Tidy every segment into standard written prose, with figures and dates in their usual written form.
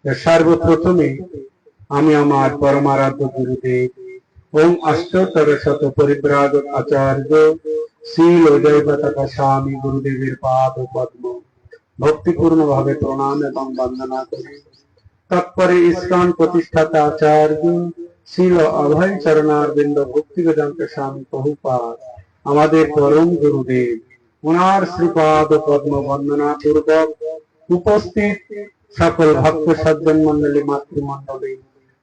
সর্বপ্রথমে আমি আমার পরমারাধ্য গুরুদেব ওম অষ্টোত্তর শত পরিব্রাজক আচার্য শ্রীল জয়প্রতাকা স্বামী গুরুদেবের পাদ পদ্ম ভক্তিপূর্ণ ভাবে প্রণাম এবং বন্দনা করি। তৎপরে ইস্কন প্রতিষ্ঠাতা আচার্য শ্রীল অভয় চরণারবিন্দ ভক্তি বেদান্ত স্বামী প্রভুপাদ আমাদের পরম গুরুদেব ওনার শ্রীপাদ পদ্ম বন্দনা পূর্বক উপস্থিত সকল ভক্ত সজ্জন মন্ডলী মাতৃমন্ডলী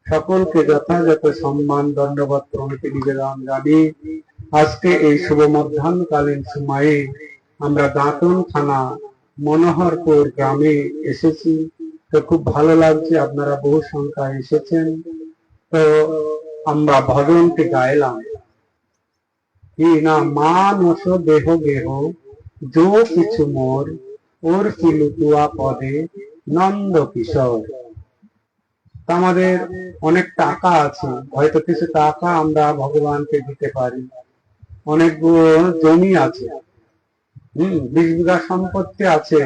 সকলকে যথাযথ সম্মান দণ্ডবত প্রণতি নিবেদন জানিয়ে আজকে এই শুভ মধ্যাহ্নকালীন সময়ে আমরা দাঁতন থানা মনোহরপুর গ্রামে এসেছি। তো খুব ভালো লাগছে, আপনারা বহু সংখ্যায় এসেছেন। তো আমরা ভজনটি গাইলাম কি না, মানস দেহ গেহ যো কিছু মোর ওর পিলুতুয়া পদে নন্দ কিশোর। আমাদের অনেক টাকা আছে, হয়তো কিছু টাকা আমরা ভগবানকে দিতে পারি, অনেকগুলো জমি আছে, 20 বিঘা সম্পত্তি আছে,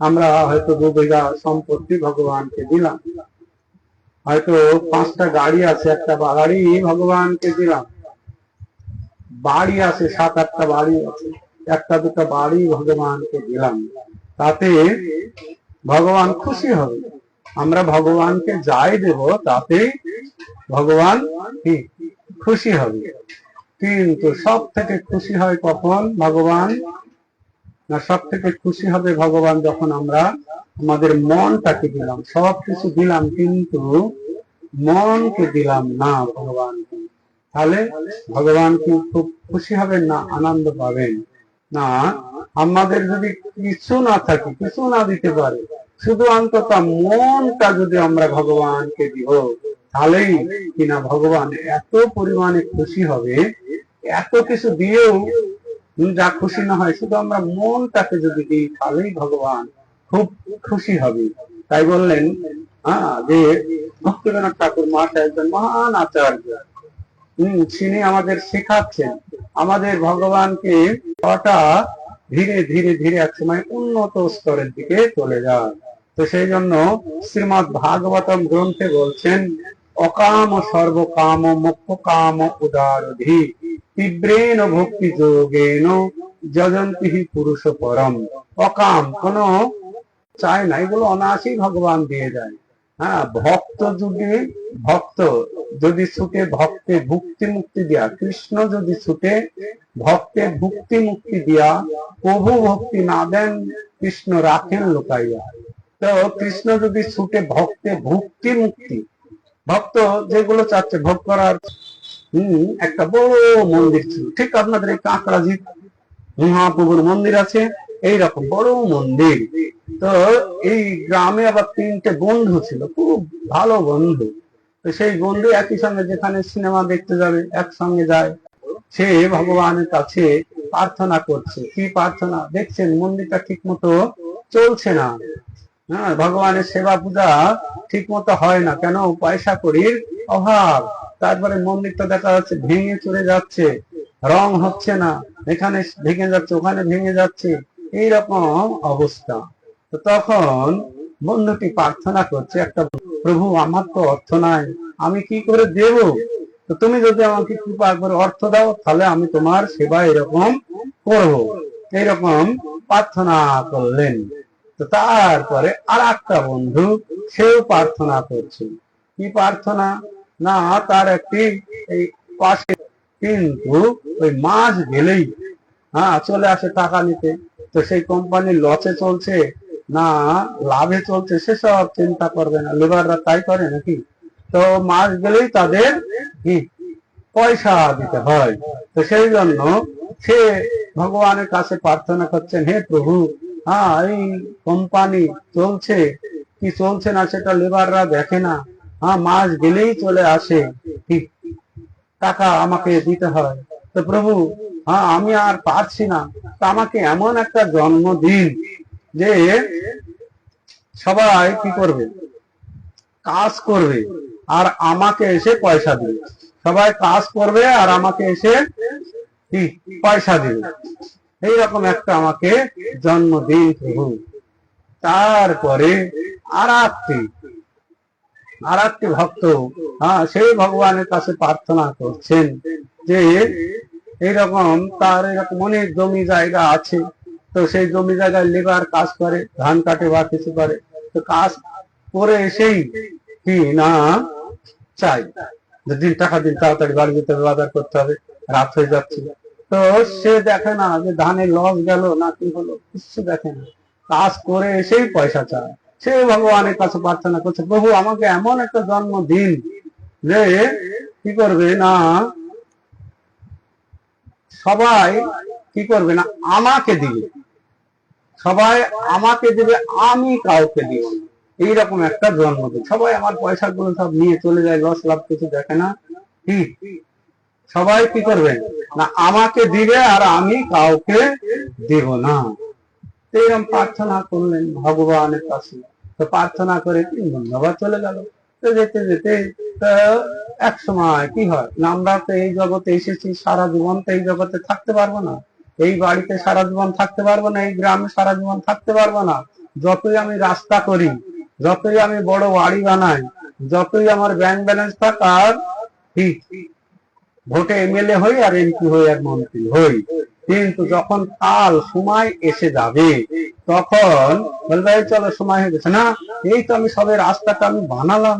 আমরা হয়তো 2 বিঘা সম্পত্তি ভগবানকে দিলাম, হয়তো 5টা গাড়ি আছে, একটা গাড়ি ভগবানকে দিলাম, বাড়ি আছে 7-8টা বাড়ি আছে, 1-2টা বাড়ি ভগবানকে দিলাম, তাতে ভগবান খুশি হবে। আমরা ভগবানকে যাই দেব তাতে ভগবান কি খুশি হবে। কিন্তু সব থেকে খুশি হয় কখন ভগবান না, সব থেকে খুশি হবে ভগবান যখন আমরা আমাদের মনটাকে দিলাম। সব কিছু দিলাম কিন্তু মনকে দিলাম না ভগবানকে, তাহলে ভগবান কি খুব খুশি হবেন না আনন্দ পাবেন না? আমাদের যদি কিছু না থাকে, কিছু না দিতে পারে, শুধু অন্তত মনটা যদি আমরা ভগবানকে দিব, তাহলেই কিনা ভগবান এত পরিমাণে খুশি হবে। এত কিছু দিয়েও যা খুশি না হয়, শুধু আমরা মনটাকে যদি দিই তাহলেই ভগবান খুব খুশি হবে। তাই বললেন যে ভক্তিবিনোদ ঠাকুর মহাশয় একজন মহান আচার্য, তিনি আমাদের শেখাচ্ছেন আমাদের ভগবানকে কটা ধীরে ধীরে ধীরে একসময় উন্নত স্তরের দিকে চলে যায়। তো সেই জন্য শ্রীমদ্ ভাগবতম গ্রন্থে বলছেন অকাম সর্বকাম মুখ্য কাম উদারধি তীব্রেণ ভক্তি যোগেন যজন্তি পুরুষ পরম। অকাম, কোন চায় না, এগুলো অনায়াসেই ভগবান দিয়ে যায়। ভক্ত যদি ছুটে ভক্তে ভুক্তি মুক্তি দিয়া, কৃষ্ণ যদি ছুটে ভক্তে ভুক্তি মুক্তি দিয়া, প্রভু ভক্তি না দেন কৃষ্ণ রাখেন লুকাইয়া। তো কৃষ্ণ যদি ছুটে ভক্তে ভুক্তি মুক্তি, ভক্ত যেগুলো চাচ্ছে ভোগ করার, একটা বড় মন্দির ছিল, ঠিক আপনাদের এই কাঁকড়াঝির মহাপ্রভুর মন্দির আছে, এইরকম বড় মন্দির। তো এই গ্রামে আবার 3টে বন্ধু ছিল, খুব ভালো বন্ধু। তো সেই বন্ধু একই সঙ্গে যেখানে সিনেমা দেখতে যাবে একসঙ্গে যায়। সে ভগবানের কাছে প্রার্থনা করছে। কি প্রার্থনা? দেখছেন মন্দিরটা ঠিক মতো চলছে না, ভগবানের সেবা পূজা ঠিক মতো হয় না, কেন? পয়সা কড়ির অভাব। তারপরে মন্দিরটা দেখা যাচ্ছে ভেঙে চলে যাচ্ছে, রং হচ্ছে না, এখানে ভেঙে যাচ্ছে ওখানে ভেঙে যাচ্ছে, এইরকম অবস্থা। তো তখন বন্ধুটি প্রার্থনা করছে একটা, প্রভু আমার তো অর্থ নাই, আমি কি করে দেব? তো তুমি যদি আমাকে কৃপা করে অর্থ দাও তাহলে আমি তোমার সেবা এরকম করব, এইরকম প্রার্থনা করলেন। তো তারপরে আর একটা বন্ধু সেও প্রার্থনা করছে। কি প্রার্থনা? না, তার একটি এই পাশে, কিন্তু ওই মাস গেলেই চলে আসে টাকা নিতে। তো সেই কোম্পানির লসে চলছে না লাভে চলছে সেসব চিন্তা করবে না, লেবাররা তাই করে নাকি? তো মাস গেলেই তাদের কি পয়সা দিতে হয়। তো সেই জন্য সে ভগবানের কাছে প্রার্থনা করছেন, হে প্রভু, এই কোম্পানি চলছে কি চলছে না সেটা লেবাররা দেখে না, মাস গেলেই চলে আসে, টাকা আমাকে দিতে হয়। তো প্রভু, আমি আর পারছি না, তো আমাকে এমন একটা জন্ম দিন যে সবাই কি করবে, কাজ করবে আর আমাকে এসে পয়সা দিবে। সবাই কাজ করবে আর আমাকে এসে কি পয়সা দিবে, এইরকম একটা আমাকে জন্ম দিন প্রভু। তারপরে আর একটি আর একটি ভক্ত সেই ভগবানের কাছে প্রার্থনা করছেন যে এইরকম তার এরকম অনেক জমি জায়গা আছে, তো সেই জমি জায়গায় লেবার কাজ করে, ধান কাটে বা কিছু করে, তো কাজ করে এসেই কি না চাই যে দিন টাকা দিন, তাড়াতাড়ি বাড়ি যেতে হবে, বাজার করতে হবে, রাত হয়ে যাচ্ছে। তো সে দেখে না যে ধানের লস গেল না কি হলো, কিছু দেখে না, কাজ করে এসেই পয়সা চায়। সে ভগবানের কাছে প্রার্থনা করছে, প্রভু আমাকে এমন একটা জন্ম দিন যে কি করবে না, সবাই কি করবে না, আমাকে দিবে, সবাই আমাকে দিবে, আমি কাউকে দিব না, এইরকম একটা জন্ম দিন। সবাই আমার পয়সাগুলো সব নিয়ে চলে যায়, লস লাভ কিছু দেখে না, কি সবাই কি করবে না, আমাকে দিবে আর আমি কাউকে দিব না। এরকম প্রার্থনা করলেন ভগবানের কাছে। তো প্রার্থনা করে 3 বন্ধু আবার চলে গেল। তো যেতে যেতে এক সময় কি হয় না, আমরা তো এই জগতে এসেছি, সারা জীবন তো এই জগতে থাকতে পারবো না, এই বাড়িতে সারা জীবন থাকতে পারবো না, এই গ্রামে সারা জীবন থাকতে পারবো না। যতই আমি রাস্তা করি, যতই আমি বড় বাড়ি বানাই, যতই আমার ব্যাংক ব্যালেন্স থাকার, ঠিক ভোটে এমএলএ হই আর এমপি হই আর মন্ত্রী হই, কিন্তু যখন কাল সময় এসে যাবে তখন বলবে চলো সময় হয়ে গেছে না, এই তো আমি সবে রাস্তাটা আমি বানালাম,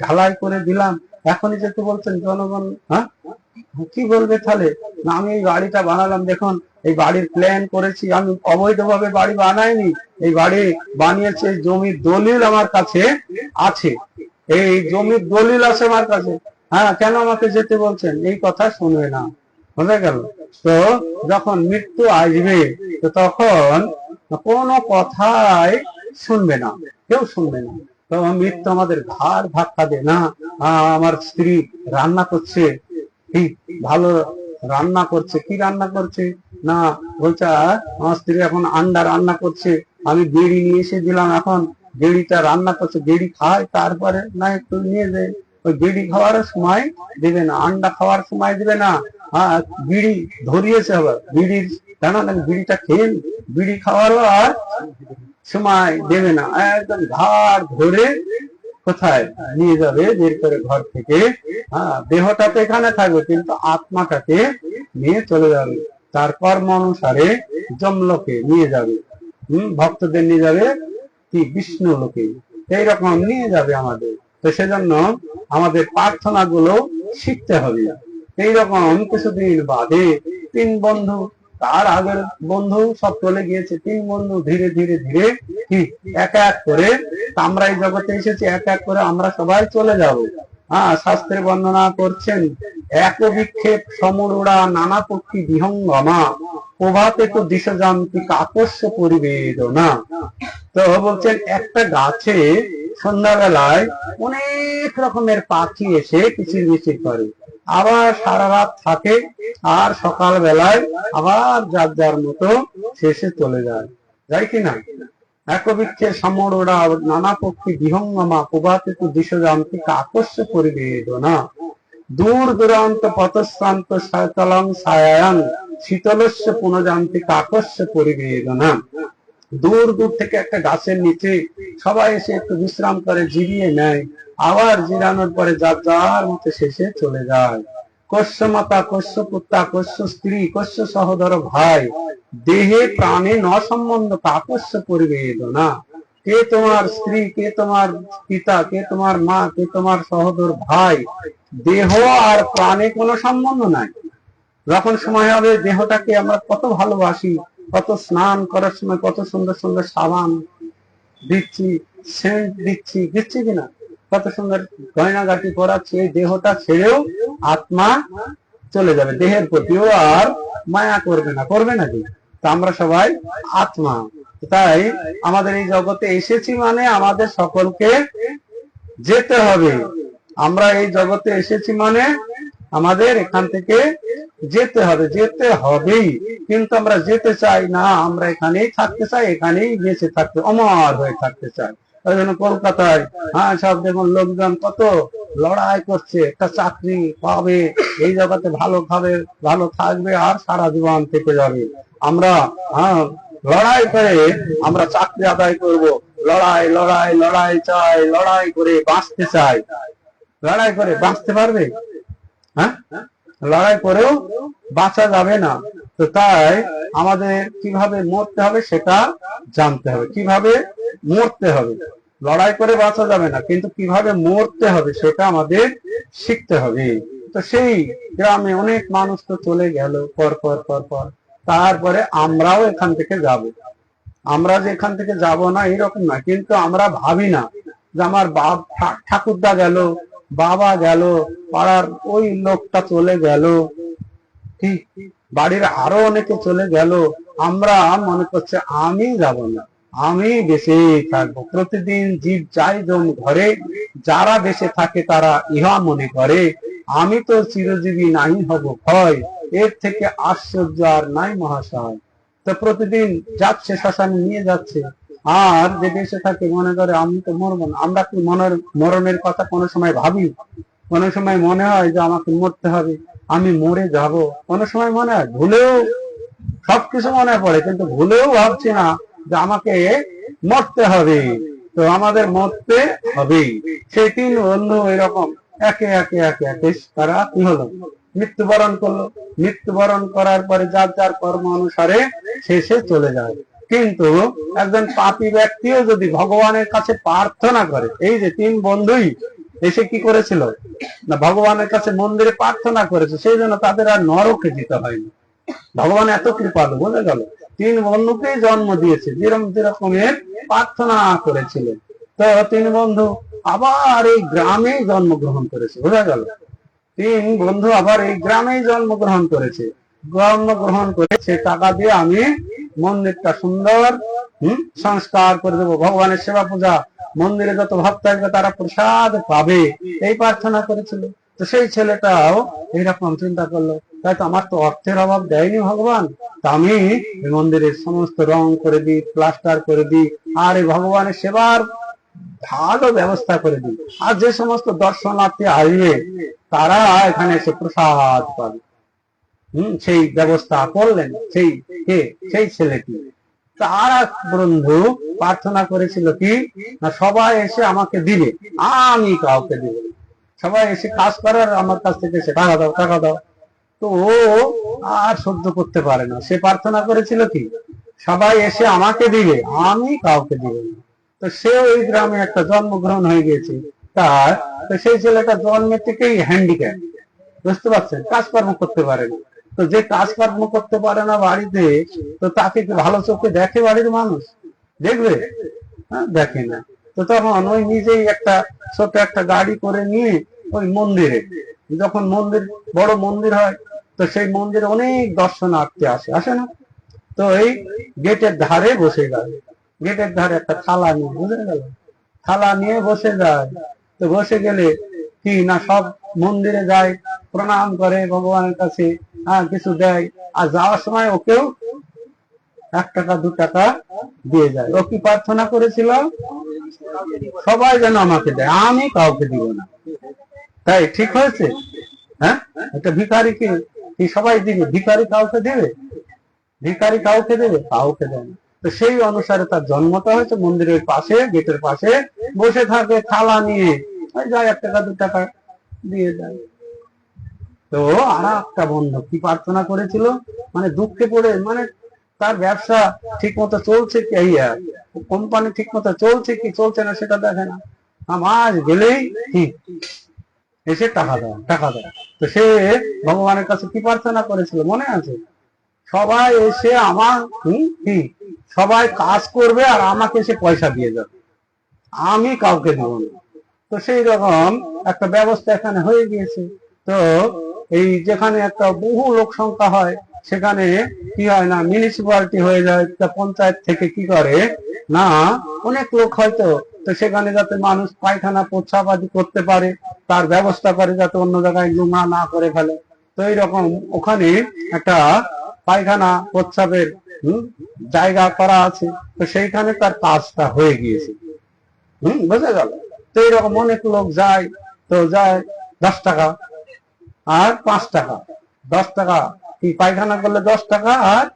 ঢালাই করে দিলাম, এখনই যেতে বলছেন জনগণ, কি বলবে তাহলে, না আমি এই বাড়িটা বানালাম, দেখুন এই বাড়ির প্ল্যান করেছি, আমি অবৈধভাবে বাড়ি বানাইনি, এই বাড়ি বানিয়েছে, জমির দলিল আমার কাছে আছে, এই জমির দলিল আছে আমার কাছে, কেন আমাকে যেতে বলছেন, এই কথা শুনবে না, বুঝে গেল। তো যখন মৃত্যু আসবে তো তখন কোনো কথাই শুনবে না, কেউ শুনবে না। তো মৃত্যু আমাদের ঘাড় ধাক্কা দেয় না, আমার স্ত্রী রান্না করছে, ঠিক ভালো রান্না করছে, কি রান্না করছে না, বলছে আমার স্ত্রী এখন আন্ডা রান্না করছে, আমি গেড়ি নিয়ে এসে দিলাম, এখন গেড়িটা রান্না করছে, গেড়ি খায়, তারপরে না একটু নিয়ে যায়, ওই বিড়ি খাওয়ার সময় দিবে না, আন্ডা খাওয়ার সময় দিবে না, বিড়ি ধরিয়েছে আবার, বিড়ির জানা না, বিড়িটা খেয়ে বিড়ি খাওয়ারও আর সময় দেবে না, একদম ঘাড় ধরে কোথায় নিয়ে যাবে, বের করে ঘর থেকে, দেহটা তো এখানে থাকবে কিন্তু আত্মাটাকে নিয়ে চলে যাবে, তার কর্ম অনুসারে যমলোকে নিয়ে যাবে, ভক্তদের নিয়ে যাবে কি বিষ্ণু লোকে, এইরকম নিয়ে যাবে আমাদের। তো সেজন্য আমাদের প্রার্থনা গুলো শিখতে হবে। এইরকম কিছুদিন বাদে 3 বন্ধু, তার আগের বন্ধু সব চলে গিয়েছে, 3 বন্ধু ধীরে ধীরে ধীরে কি এক এক করে, আমরা এই জগতে এসেছি, এক এক করে আমরা সবাই চলে যাব। শাস্ত্রে বর্ণনা করছেন, এক বিক্ষেপ সমরুড়া নানা পক্ষী বিহঙ্গমা প্রভাতে তো দিশযান্তিক আকর্ষ পরিবেদনা। তো বলছেন একটা গাছে সন্ধ্যাবেলায় অনেক রকমের পাখি এসে কিচির মিচির করে, আবার সারা রাত থাকে, আর সকাল বেলায় আবার যার যার মতো শেষে চলে যায়, যাই কিনা। একবিক্ষে সমরোড়া নানা পক্ষী বিহঙ্গমা প্রভাতে তো দিশযান্তিক আকর্ষ পরিবেদনা দূর দূরান্ত পথশ্রান্ত শীতলং ছায়ায়ন শীতলস্য পুনযান্তিক আকর্ষ পরিবেদনা। দূর দূর থেকে একটা গাছের নিচে সবাই এসে একটু বিশ্রাম করে, জিরিয়ে নেয়, আবার জিরানোর পরে যার যার মতো শেষে চলে যায়। কশ্য মাতা, কশ্য পুত্রা, কশ্য স্ত্রী, কশ্য সহোদর ভাই, দেহে প্রাণে ন সম্বন্ধ আকর্ষ পরিবেদনা। কে তোমার স্ত্রী, কে তোমার পিতা, কে তোমার মা, কে তোমার সহোদর ভাই, দেহ আর প্রাণে কোনো সম্বন্ধ নাই। যখন সময় হবে দেহটাকে আমরা কত ভালোবাসি, কত স্নান করার সময় কত সুন্দর সুন্দর সাবান দিচ্ছি, সেন্ট দিচ্ছি, দিচ্ছি কিনা, কত সুন্দর গয়নাগাটি করাচ্ছি, এই দেহটা ছেড়েও আত্মা চলে যাবে, দেহের প্রতিও আর মায়া করবে না, করবে নাকি? তা আমরা সবাই আত্মা, তাই আমাদের এই জগতে এসেছি মানে আমাদের সকলকে যেতে হবে। আমরা এই জগতে এসেছি মানে আমাদের এখান থেকে যেতে হবে, যেতে হবেই, কিন্তু আমরা যেতে চাই না, আমরা এখানেই থাকতে চাই, এখানেই বেঁচে থাকতে, অমর হয়ে থাকতে চাই। ওই জন্য কলকাতায় সব দেখুন লোকজন কত লড়াই করছে, একটা চাকরি পাবে, এই জগতে ভালো খাবে, ভালো থাকবে, আর সারা জীবন থেকে যাবে। আমরা লড়াই করে আমরা চাকরি আদায় করব, লড়াই লড়াই লড়াই চাই, লড়াই করে বাঁচতে চাই। লড়াই করে বাঁচতে পারবে? হ্যাঁ, লড়াই করেও বাঁচা যাবে না। তো তাই আমাদের কিভাবে মরতে হবে সেটা জানতে হবে, কিভাবে মরতে হবে। লড়াই করে বাঁচা যাবে না, কিন্তু কিভাবে মরতে হবে সেটা আমাদের শিখতে হবে। তো সেই গ্রামে অনেক মানুষ তো চলে গেল পর পর পর পর, তারপরে আমরাও এখান থেকে যাব। আমরা যে এখান থেকে যাব না এরকম না, কিন্তু আমরা ভাবি না যে আমার বাপ ঠাকুরদা গেল, বাবা গেল, পাড়ার ওই লোকটা চলে গেল, ঠিক বাড়ির আরো অনেকে চলে গেল, আমরা মনে করছে আমি যাব না, আমি বেঁচে থাকবো। প্রতিদিন জীব যায় জম ঘরে, যারা বেঁচে থাকে তারা ইহা মনে করে, আমি তো চিরজীবী নাই হব ক্ষয়, এর থেকে আশ্চর্য আর নাই মহাশয়। তো প্রতিদিন যাচ্ছে, শ্মশানে নিয়ে যাচ্ছে, আর যে বেঁচে থাকে মনে করে আমি তো মরবো না। আমরা কি মরণের কথা কোনো সময় ভাবি? কোনো সময় মনে হয় যে আমাকে মরতে হবে, আমি মরে যাব? কোনো সময় মনে হয়? ভুলেও সবকিছু মনে পড়ে, কিন্তু ভুলেও ভাবছি না যে আমাকে মরতে হবে। তো আমাদের মরতে হবে। সেই তিন বন্ধু এরকম একে একে একে একে তারা কি হলো, মৃত্যুবরণ করলো। মৃত্যুবরণ করার পরে যার যার কর্ম অনুসারে শেষে চলে যায়। কিন্তু একজন পাপী ব্যক্তিও যদি ভগবানের কাছে প্রার্থনা করে, এই যে তিন বন্ধুই এসে কি করেছিল না, ভগবানের কাছে মন্দিরে প্রার্থনা করেছে, সেই জন্য তাদের আর নরকে যেতে হয়নি। ভগবান এত কৃপালু, বোঝা গেল। তিন বন্ধুকেই জন্ম দিয়েছে, যেরকমের প্রার্থনা করেছিলেন। তো তিন বন্ধু আবার এই গ্রামেই জন্মগ্রহণ করেছে, বোঝা গেল। তিন বন্ধু আবার এই গ্রামেই জন্মগ্রহণ করেছে। জন্মগ্রহণ করে সে টাকা দিয়ে আমি মন্দিরটা সুন্দর সংস্কার করে দেবো, ভগবানের সেবা পূজা, মন্দিরে যত ভক্ত আসবে তারা প্রসাদ পাবে, এই প্রার্থনা করেছিল। তো সেই ছেলেটাও এইরকম চিন্তা করলো, তাই তো আমার তো অর্থের অভাব দেয়নি ভগবান, তা আমি মন্দিরের সমস্ত রং করে দিই, প্লাস্টার করে দিই, আর এই ভগবানের সেবার ভালো ব্যবস্থা করে দিই, আর যে সমস্ত দর্শনার্থী আসবে তারা এখানে এসে প্রসাদ পাবে। সেই ব্যবস্থা করলেন সেই কে, সেই ছেলেটি। তার এক বন্ধু প্রার্থনা করেছিল কি না, সবাই এসে আমাকে দিবে, আমি কাউকে দিব। সবাই এসে কাজ করার আমার কাছ থেকে এসে টাকা দাও টাকা দাও। তো ও আর সহ্য করতে পারে না, সে প্রার্থনা করেছিল কি সবাই এসে আমাকে দিবে, আমি কাউকে দিব না। তো সে ওই গ্রামে একটা জন্মগ্রহণ হয়ে গিয়েছে তার। তো সেই ছেলেটা জন্মের থেকেই হ্যান্ডিক্যাপ, বুঝতে পারছেন, কাজকর্ম করতে পারে না। তো যে কাজকর্ম করতে পারে না বাড়িতে, তো তাকে কি ভালো চোখে দেখে বাড়ির মানুষ? দেখবে? হ্যাঁ, দেখে না। তো তখন ওই নিজেই একটা ছোট একটা গাড়ি করে নিয়ে ওই মন্দিরে, যখন মন্দির বড় মন্দির হয়, তো সেই মন্দিরে অনেক দর্শনার্থী আসে না? তো এই গেটের ধারে বসে যায়, গেটের ধারে একটা থালা নিয়ে, বুঝে গেল, থালা নিয়ে বসে যায়। তো বসে গেলে কি না, সব মন্দিরে যায়, প্রণাম করে ভগবানের কাছে, কিছু দেয়, আর যাওয়ার সময় ওকেও 1 টাকা 2 টাকা দিয়ে যায়। ও কি প্রার্থনা করেছিল? সবাই যেন আমাকে দেয়, আমি কাউকে দিব না। তাই ঠিক হয়েছে? হ্যাঁ, একটা ভিখারিকে কি সবাই দিবে? ভিখারি কাউকে দেবে? ভিখারি কাউকে দেবে? কাউকে দেয় না। তো সেই অনুসারে তার জন্মটা হয়েছে মন্দিরের পাশে, গেটের পাশে বসে থাকে থালা নিয়ে, যায় 1 টাকা 2 টাকা দিয়ে যায়। তো আর একটা বন্ধু কি প্রার্থনা করেছিল, মানে দুঃখে পড়ে, মানে তার ব্যবসা ঠিক মতো চলছে কি, কোম্পানি ঠিক মতো চলছে কি চলছে না সেটা দেখে না, মাস গেলেই ঠিক এসে টাকা দাও টাকা দাও। তো সে ভগবানের কাছে কি প্রার্থনা করেছিল মনে আছে? সবাই এসে আমার কি সবাই কাজ করবে আর আমাকে এসে পয়সা দিয়ে যাবে, আমি কাউকে দেবো না। তো সেই রকম একটা ব্যবস্থা এখানে হয়ে গিয়েছে। তো এই যেখানে একটা বহু লোক সংখ্যা হয়, সেখানে কি হয় না, মিউনিসিপালিটি হয়ে যায়, পঞ্চায়েত থেকে কি করে না, অনেক লোক হয়তো, তো সেখানে যাতে মানুষ পায়খানা প্রস্রাব আদি করতে পারে তার ব্যবস্থা করে, যাতে অন্য জায়গায় জমা না করে ফেলে। তো এইরকম ওখানে একটা পায়খানা প্রস্রাবের জায়গা করা আছে, তো সেইখানে তার কাজটা হয়ে গিয়েছে। বোঝা গেল? তো এইরকম অনেক লোক যায়, তো যায় 10 টাকা আর 5 টাকা। 10 টাকা কি পায়খানা করলে 10 টাকা, আর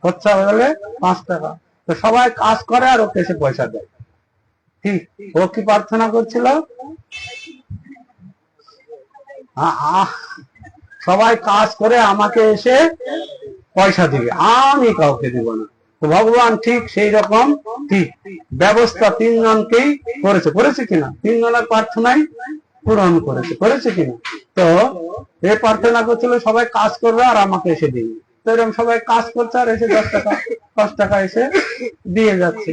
প্রস্রাব হলে 5 টাকা। তো সবাই কাজ করে আর ওকে এসে পয়সা দেয়। ঠিক, ও কি প্রার্থনা করছিল? সবাই কাজ করে আমাকে এসে পয়সা দিবে, আমি কাউকে দিব না। তো ভগবান ঠিক সেই রকম ঠিক ব্যবস্থা তিনজনকেই করেছে কিনা? তিনজনের প্রার্থনাই পূরণ করেছে কিনা? তো এ প্রার্থনা করছিল সবাই কাজ করবে আর আমাকে এসে দিবে। তো এরকম সবাই কাজ করছে আর এসে 10 টাকা 5 টাকা এসে দিয়ে যাচ্ছে,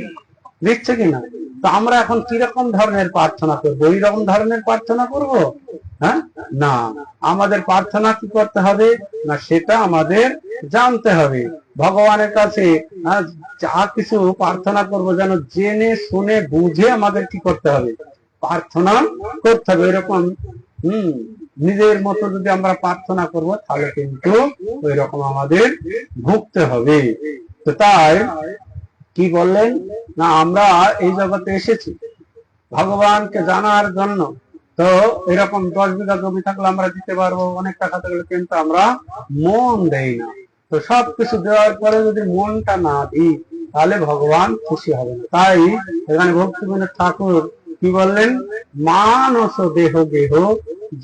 দিচ্ছে কিনা? তো আমরা এখন কিরকম ধরনের প্রার্থনা করবো? ওই রকম ধরনের প্রার্থনা করব? হ্যাঁ, না, আমাদের প্রার্থনা কি করতে হবে না, সেটা আমাদের জানতে হবে। ভগবানের কাছে যা কিছু প্রার্থনা করব যেন জেনে শুনে বুঝে আমাদের কি করতে হবে, প্রার্থনা করতে হবে। এরকম নিজের মতো যদি আমরা প্রার্থনা করব তাহলে কিন্তু ওই রকম আমাদের ভুগতে হবে। তো তাই কি বললেন না, আমরা এই জগতে এসেছি ভগবানকে জানার জন্য। তো এরকম 10 বিঘা জমি থাকলে আমরা দিতে পারবো, অনেক টাকা থাকলে, কিন্তু আমরা মন দেই না। তো সবকিছু দেওয়ার পরে যদি মনটা না দিই তাহলে ভগবান খুশি হবে না। তাই এখানে ভক্তিবিনোদ ঠাকুর কি বললেন, মানস দেহ গেহ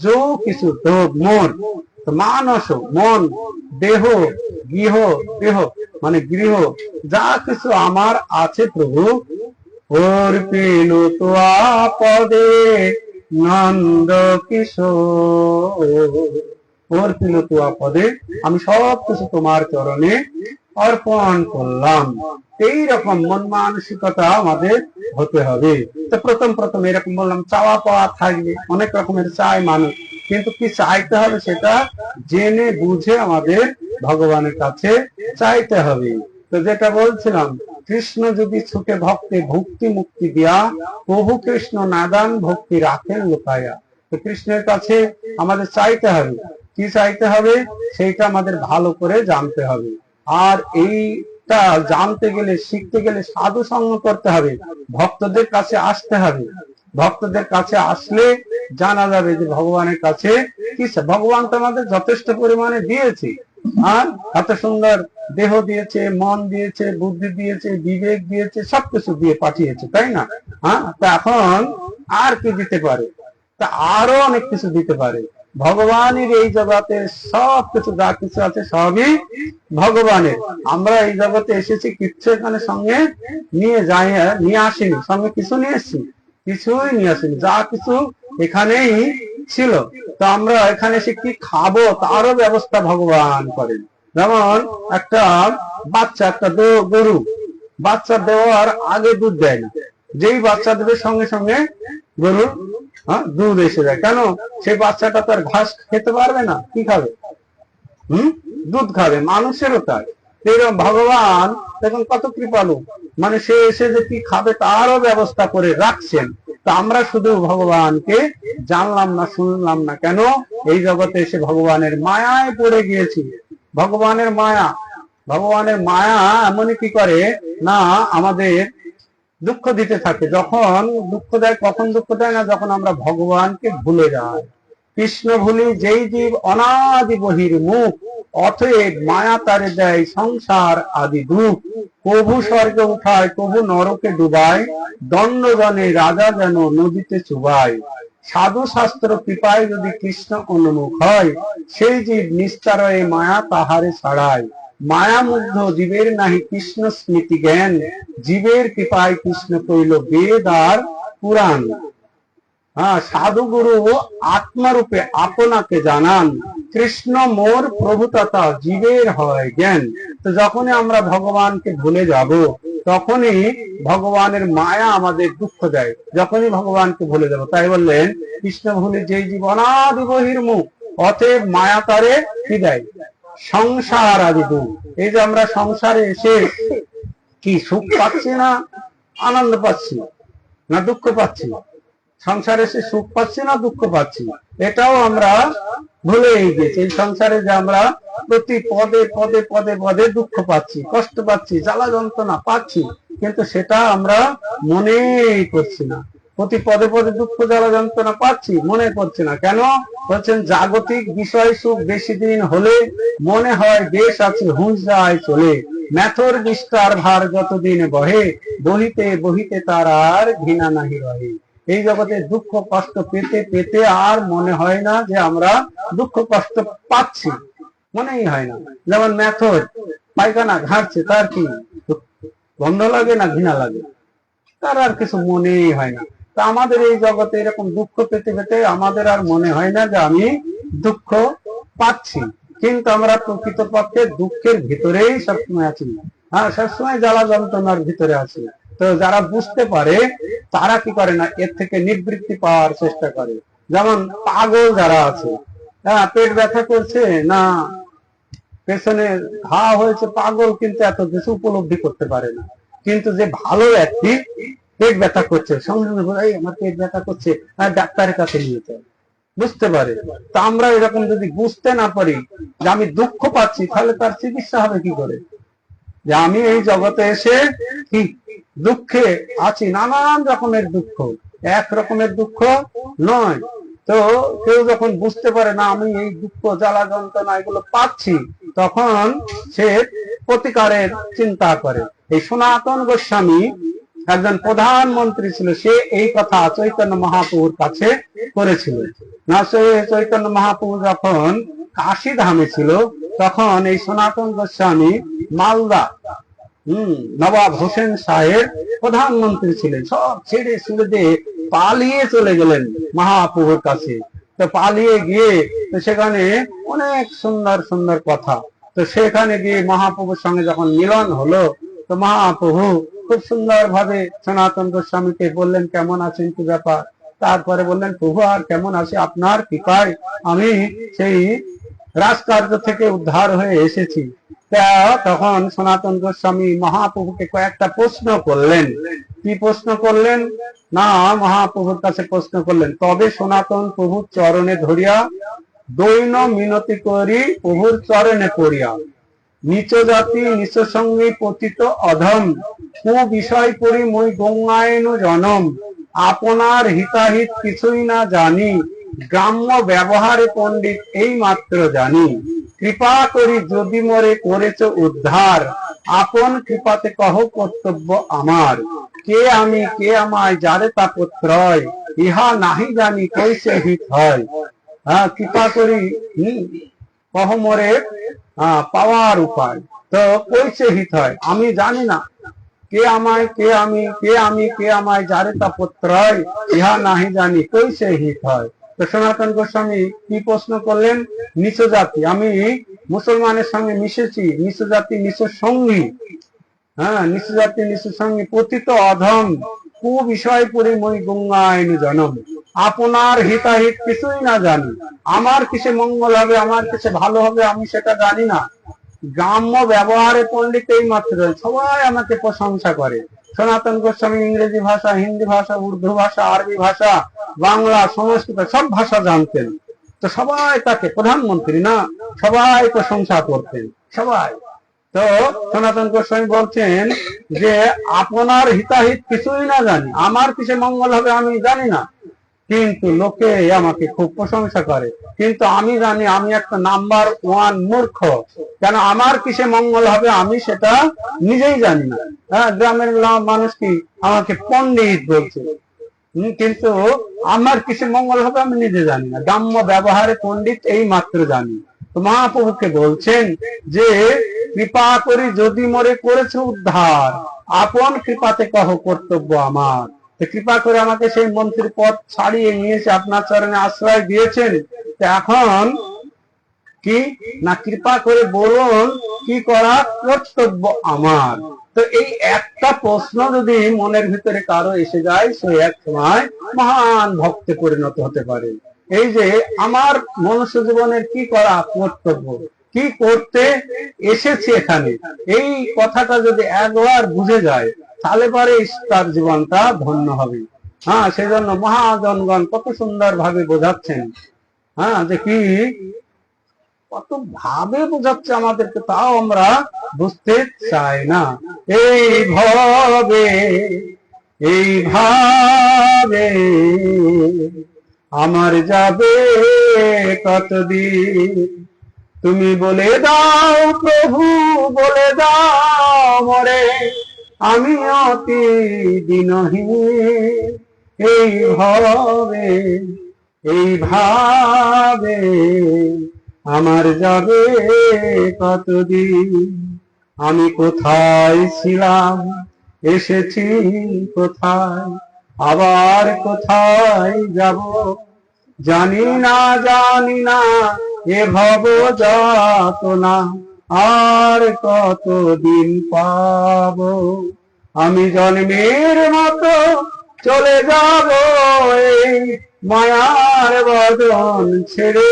যো কিছু তো মন। তো মানস মন, দেহ গৃহ, দেহ মানে গৃহ, যা কিছু আমার আছে প্রভু, অর্পিল তোয়া পদে নন্দ কিশোর, অর্পিল তোয়া পদে, আমি সব কিছু তোমার চরণে অর্পণ করলাম। এইরকম মন মানসিকতা আমাদের হতে হবে। তো প্রথম এরকম বললাম, চাওয়া পাওয়া থাকবে, অনেক রকমের চাই মানুষ, কিন্তু কি চাইতে হবে সেটা জেনে বুঝে আমাদের ভগবানের কাছে চাইতে হবে। তো যেটা বলছিলাম, কৃষ্ণ যদি ছুটে ভক্তে ভক্তি মুক্তি দিয়া, প্রভু কৃষ্ণ নাদান ভক্তি রাখেন লোকায়া। তো কৃষ্ণের কাছে আমাদের চাইতে হবে। কি চাইতে হবে সেইটা আমাদের ভালো করে জানতে হবে। আর এইটা জানতে গেলে, শিখতে গেলে সাধু সঙ্গ করতে হবে, ভক্তদের কাছে আসতে হবে। ভক্তদের কাছে আসলে জানা যাবে যে ভগবানের কাছে কি। ভগবান তো আমাদের যথেষ্ট পরিমাণে দিয়েছে, আর এত সুন্দর দেহ দিয়েছে, মন দিয়েছে, বুদ্ধি দিয়েছে, বিবেক দিয়েছে, সবকিছু দিয়ে পাঠিয়েছে, তাই না? হ্যাঁ, তা এখন আর কি দিতে পারে? তা আরো অনেক কিছু দিতে পারে। ভগবানের এই জগতে সবকিছু যা কিছু আছে সবই ভগবানের। আমরা এই জগতে এসেছি কিচ্ছু এখানে সঙ্গে নিয়ে আসিনি, সঙ্গে কিছু নিয়ে এসেছি? কিছুই নিয়ে আসিনি, যা কিছু এখানেই ছিল। তো আমরা এখানে এসে কি খাবো তারও ব্যবস্থা ভগবান করেন। যেমন একটা বাচ্চা, একটা গরু বাচ্চা দেওয়ার আগে দুধ দেয় না, যেই বাচ্চা দেবে সঙ্গে সঙ্গে গরুর দুধ এসে যায়। কেন? সেই বাচ্চাটা তো আর ঘাস খেতে পারবে না, কি খাবে? দুধ খাবে। মানুষেরও তাই। এরকম ভগবান দেখুন কত কৃপালু, মানে সে এসে যে কি খাবে তারও ব্যবস্থা করে রাখছেন। তো আমরা শুধু ভগবানকে জানলাম না, শুনলাম না, কেন? এই জগতে এসে ভগবানের মায়ায় পড়ে গিয়েছি। ভগবানের মায়া এমনই কি করে না, আমাদের দুঃখ দিতে থাকে। যখন দুঃখ দেয়, কখন দুঃখ দেয় না, যখন আমরা ভগবানকে ভুলে যাই। কৃষ্ণ ভুলি যেই জীব অনাদি বহির মুখ, অতএব মায়া তারে দেয় সংসার আদি দুঃখ। প্রভু স্বর্গে উঠায়, প্রভু নরকে ডুবায়, দণ্ডজনে রাজা যেন নদীতে চুবায়। সাধু শাস্ত্র কৃপায় যদি কৃষ্ণ অনুমুখ হয়, সেই জীব নিস্তারয়ে মায়া তাহারে ছাড়ায়। মায়া মুগ্ধ জীবের নাহি কৃষ্ণ স্মৃতি জ্ঞান, জীবের কৃপায় কৃষ্ণ কইল বেদ আর পুরাণ। সাধু গুরু আত্মারূপে আপনাকে জানান, কৃষ্ণ মোর প্রভু তথা জীবের হয় জ্ঞান। তো যখনই আমরা ভগবানকে ভুলে যাব, তখনই ভগবানের মায়া আমাদের দুঃখ দেয়, যখনই ভগবানকে ভুলে যাব। তাই বললেন, কৃষ্ণ ভুলে যেই জীব অনাদি বহির্মুখ, অতএব মায়া তারে কি দেয়? সংসার আদি দুঃখ। এই যে আমরা সংসারে এসে কি সুখ পাচ্ছি না, আনন্দ পাচ্ছি না দুঃখ পাচ্ছি? সংসারে এসে সুখ পাচ্ছি না দুঃখ পাচ্ছি? এটাও আমরা ভুলেই গেছি। এই সংসারে যে আমরা প্রতি পদে পদে পদে পদে দুঃখ পাচ্ছি, কষ্ট পাচ্ছি, জ্বালা যন্ত্রণা পাচ্ছি, কিন্তু সেটা আমরা মনেই করছি না। প্রতি পদে পদে দুঃখ জ্বালা যন্ত্রণা পাচ্ছি, মনে করছি না। কেন? বলছেন জাগতিক বিষয় সুখ বেশি দিন হলে মনে হয় দেশ আছে হুঁশ যায় চলে। ম্যাথর বিস্তার ভার যতদিন বহে, বহিতে বহিতে তার আর ঘৃণা নাহি রহে। এই জগতে দুঃখ কষ্ট পেতে পেতে আর মনে হয় না যে আমরা দুঃখ কষ্ট পাচ্ছি, মনেই হয় না। যেমন ম্যাথর পায়খানা ঘাটছে, তার কি গন্ধ লাগে না ঘৃণা লাগে? তার আর কিছু মনেই হয় না। তা আমাদের এই জগতে এরকম দুঃখ পেতে পেতে আমাদের আর মনে হয় না যে আমি দুঃখ পাচ্ছি, কিন্তু আমরা প্রকৃতপক্ষে দুঃখের ভিতরেই সবসময় আছি। হ্যাঁ, সবসময় জ্বালা যন্ত্রণার ভিতরে আছি। তো যারা বুঝতে পারে তারা কি করে না, এর থেকে নিবৃত্তি পাওয়ার চেষ্টা করে। যেমন পাগল যারা আছে, হ্যাঁ, পেট ব্যথা করছে না পেছনে ঘা হয়েছে, পাগল কিন্তু এত কিছু উপলব্ধি করতে পারে না। কিন্তু যে ভালো ব্যক্তি, পেট ব্যথা করছে, সঙ্গে সঙ্গে বলে, আমার পেট ব্যথা করছে, ডাক্তারের কাছে নিয়ে যায়, বুঝতে পারে। তা আমরা এরকম যদি বুঝতে না পারি যে আমি দুঃখ পাচ্ছি, তাহলে তার চিকিৎসা হবে কি করে? যে আমি এই জগতে এসে কি দুঃখে আছি, নানান রকমের দুঃখ, এক রকমের দুঃখ নয়। তো কেউ যখন বুঝতে পারে না আমি এই দুঃখ জ্বালা যন্ত্রণা এগুলো পাচ্ছি, তখন সে প্রতিকারের চিন্তা করে। এই সনাতন গোস্বামী একজন প্রধানমন্ত্রী ছিল, সে এই কথা চৈতন্য মহাপ্রভুর কাছে করেছিল। না, চৈতন্য মহাপ্রভু যখন কাশী ধামে ছিল, তখন এই সনাতন গোস্বামী মালদা নবাব হোসেন শাহের প্রধানমন্ত্রী ছিলেন। সব ছেড়ে ছুড়ে দিয়ে পালিয়ে চলে গেলেন মহাপ্রভুর কাছে। তো পালিয়ে গিয়ে তো সেখানে অনেক সুন্দর সুন্দর কথা, তো সেখানে গিয়ে মহাপ্রভুর সঙ্গে যখন মিলন হলো, তো মহাপ্রভু খুব সুন্দর ভাবে সনাতন গোস্বামীকে বললেন, কেমন আছেন, কি ব্যাপার? তারপরে বললেন, প্রভু আর কেমন আছে, আপনার কৃপায় আমি সেই রাজকার্য থেকে উদ্ধার হয়ে এসেছি। তখন সনাতন গোস্বামী মহাপ্রভুকে কয়েকটা প্রশ্ন করলেন। কি প্রশ্ন করলেন না, মহাপ্রভুর কাছে প্রশ্ন করলেন। তবে সনাতন প্রভুর চরণে ধরিয়া দৈন মিনতি করি প্রভুর চরণে পড়িয়া, নিচ জাতি নিচ সঙ্গে পতিত অধম, কু বিষয় করি মই গঙ্গায়ন জনম, আপনার হিতাহিত কিছুই না জানি, গ্রাম্য ব্যবহারে পণ্ডিত এই মাত্র জানি, কৃপা করি যদি মরে করেছ উদ্ধার, আপন কৃপাতে কহ কর্তব্য আমার, কে আমি কে আমায় যারে তাপত্রয়, ইহা নাহি জানি কইছে হিত হয়। হ্যাঁ, কৃপা করি কহ মরে পাওয়ার উপায়, তো কইছে হিত হয়, আমি জানি না কে আমায় কে আমি কে আমি কে আমায় যারে তাপত্রয়, ইহা নাহি জানি কইছে হিত হয়। তো সনাতন গোস্বামী কি প্রশ্ন করলেন? নিচ জাতি, আমি মুসলমানের সঙ্গে মিশেছি, নিচ জাতি নিচ সঙ্গী, হ্যাঁ, নিচ জাতি নিচ সঙ্গী পতিত অধম, কু বিষয় পরি মই গঙ্গায়ন জনম, আপনার হিতাহিত কিছুই না জানি, আমার কিসে মঙ্গল হবে, আমার কিসে ভালো হবে আমি সেটা জানি না, গ্রাম্য ব্যবহারে পণ্ডিত এই মাত্র, সবাই আমাকে প্রশংসা করে। সনাতন গোস্বামী ইংরেজি ভাষা, হিন্দি ভাষা, উর্দু ভাষা, আরবি ভাষা, বাংলা, সংস্কৃত সব ভাষা জানতেন। তো সবাই তাকে, প্রধানমন্ত্রী না, সবাই প্রশংসা করতেন, সবাই। তো সনাতন গোস্বামী বলছেন যে আপনার হিতাহিত কিছুই না জানি, আমার কিসে মঙ্গল হবে আমি জানি না, কিন্তু লোকে আমাকে খুব প্রশংসা করে, কিন্তু আমি জানি আমি একটা নাম্বার ওয়ান মূর্খ, কেন আমার কিসে মঙ্গল হবে আমি সেটা নিজেই জানি না। হ্যাঁ, গ্রামের মানুষ কি আমাকে পণ্ডিত বলছে, কিন্তু আমার কিসে মঙ্গল হবে আমি নিজে জানি না, গ্রাম্য ব্যবহারে পণ্ডিত এই মাত্র জানি। তো মহাপ্রভুকে বলছেন যে কৃপা করি যদি মরে করেছে উদ্ধার, আপন কৃপাতে কহ কর্তব্য আমার, কৃপা করে আমাকে সেই মন্ত্রীর পদ ছাড়িয়ে নিয়েছে, আপনার চরণে আশ্রয় দিয়েছেন, এখন কি না কৃপা করে বলুন কি করা কর্তব্য আমার। তো এই একটা প্রশ্ন যদি মনের ভিতরে কারো এসে যায়, সে এক সময় মহান ভক্তে পরিণত হতে পারে। এই যে আমার মনুষ্য জীবনের কি করা কর্তব্য, কি করতে এসেছি এখানে, এই কথাটা যদি একবার বুঝে যায়, তাহলে পরে তার জীবনটা ধন্য হবে। হ্যাঁ, সেই জন্য মহাজনগণ কত সুন্দর ভাবে বোঝাচ্ছেন। হ্যাঁ, যে কি কত ভাবে বোঝাচ্ছে আমাদেরকে, তাও আমরা বুঝতে চাই না। এই ভাবে এই ভাবে আমার যাবে কতদিন, তুমি বলে দাও প্রভু, বলে দাও মরে, আমি অতি দিনহীন, এইভাবে এইভাবে আমার যাবে কতদিন। আমি কোথায় ছিলাম, এসেছি কোথায়, আবার কোথায় যাব, জানি না জানি না, এ ভব যাতনা আর কতদিন পাবো। আমি জন্মের মতো চলে যাব এই মায়ার বদন ছেড়ে,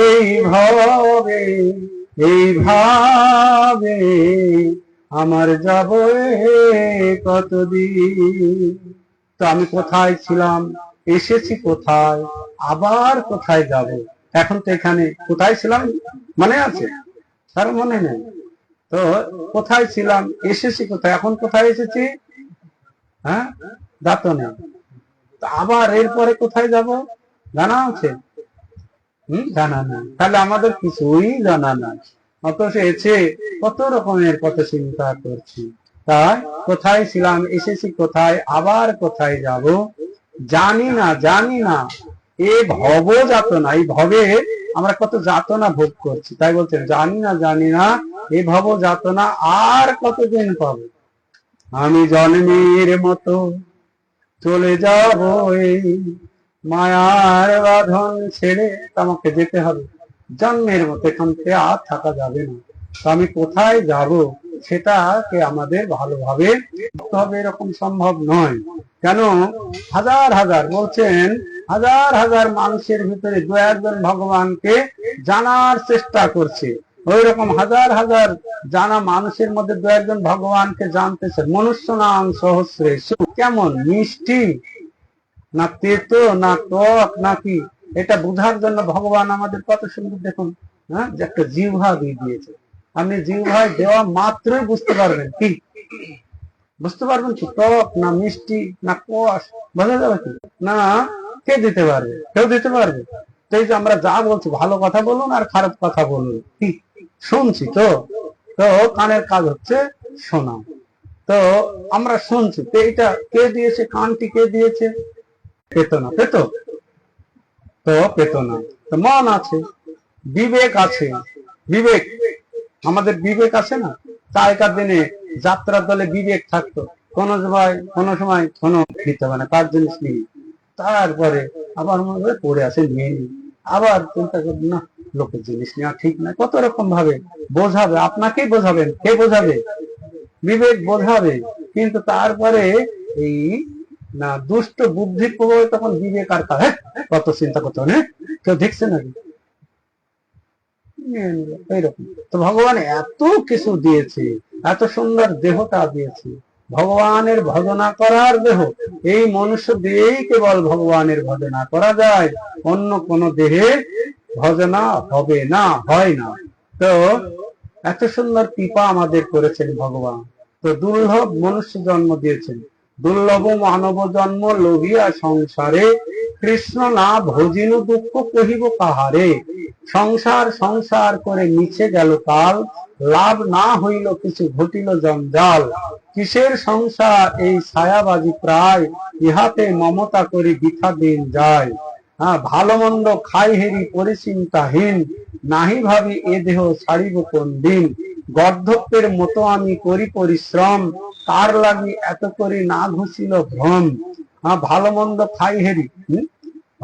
এইভাবে এইভাবে আমার যাব কতদিন। তো আমি কোথায় ছিলাম, এসেছি কোথায়, আবার কোথায় যাব। এখন তো এখানে কোথায় ছিলাম মনে আছে? তার মনে নেই। তো কোথায় ছিলাম, এসেছি কোথায়, এখন কোথায় এসেছি? হ্যাঁ, যাতনা। আবার এরপরে কোথায় যাব জানা আছে? জানা নাই। তাহলে আমাদের কিছুই জানা নাই, অথচ এসে কত রকমের কত চিন্তা করছি। তাই কোথায় ছিলাম, এসেছি কোথায়, আবার কোথায় যাব, জানি না জানি না, এ ভব যাতনা। এই ভবে আমরা কত যাতনা ভোগ করছি। তাই বলছেন জানি না জানি না, এ ভব যাতনা আর কতদিন পাবো। আমি জন্মের মতো চলে যাব এই মায়ার বাঁধন ছেড়ে। আমাকে যেতে হবে জন্মের মতো, এখান থেকে আর থাকা যাবে না। তো আমি কোথায় যাব সেটাকে আমাদের ভালোভাবে বুঝতে হবে। এরকম সম্ভব নয়। কেন হাজার হাজার বলছেন, হাজার হাজার মানুষের ভিতরে দু একজন ভগবানকে জানার চেষ্টা করছে। ওই রকম হাজার হাজার জানা মানুষের মধ্যে দু একজন ভগবানকে জানতেছে। মনুষ্য নাম সহস্রে, কেমন মিষ্টি না তেতো না টক নাকি, এটা বোঝার জন্য ভগবান আমাদের কত সুন্দর দেখুন, হ্যাঁ, যে একটা জিহ্বা দিয়ে দিয়েছে। আপনি জিহ্বায় দেওয়া মাত্রই বুঝতে পারবেন। কি বুঝতে পারবেন? কি টক না মিষ্টি না কষ বোঝা যাবে কি না? কে দিতে পারবে? কেউ দিতে পারবে? তো এই যে আমরা যা বলছি, ভালো কথা বলুন আর খারাপ কথা বলুন, কি শুনছি তো, তো কানের কাজ হচ্ছে শোনা। তো আমরা শুনছি, তো এটা কে দিয়েছে? কানটি কে দিয়েছে? পেত না, পেত তো পেত না। তো মন আছে, বিবেক আছে, বিবেক আমাদের বিবেক আছে না? আগেকার দিনে যাত্রার দলে বিবেক থাকতো, কোনো সময় কোনো নিতে হবে না, কার জিনিস নিয়ে, তারপরে আবার মনে পড়ে আসে নিয়ে নি, আবার চিন্তা করবেন না লোকের জিনিস নেওয়া ঠিক না। কত রকম ভাবে বোঝাবে, আপনাকেই বোঝাবেন। কে বোঝাবে? বিবেক বোঝাবে। কিন্তু তারপরে এই না দুষ্ট বুদ্ধির প্রভাবে তখন বিবেক আর কত চিন্তা করতে হবে, কেউ দেখছে নাকি? এইরকম। তো ভগবান এত কিছু দিয়েছে, এত সুন্দর দেহটা দিয়েছে, ভগবানের ভজনা করার দেহ। এই মনুষ্য দিয়েই কেবল ভগবানের ভজনা করা যায়, অন্য কোন দেহে ভজনা হবে না, হয় না। তো এত সুন্দর কৃপা আমাদের করেছেন ভগবান। তো দুর্লভ মনুষ্য জন্ম দিয়েছেন, দুর্লভ মানব জন্ম লোভিয়া সংসারে, কৃষ্ণ না ভজিনু দুঃখ কহিব কাহারে। সংসার সংসার করে মিছে গেল কাল, লাভ না হইল কিছু ঘটিল জঞ্জাল। কিসের সংসার এই ছায়াবাজি প্রায়, ইহাতে মমতা করি বৃথা দিন যায়। ভালো মন্দ খাই হেরি পরিচিন্তাহীন, নাহি ভাবি এ দেহ ছাড়িব কোন দিন। গর্ধপের মতো আমি করি পরিশ্রম, তার লাগি এত করি না ঘুষিল ভ্রম। ভালো মন্দ খাই হেরি,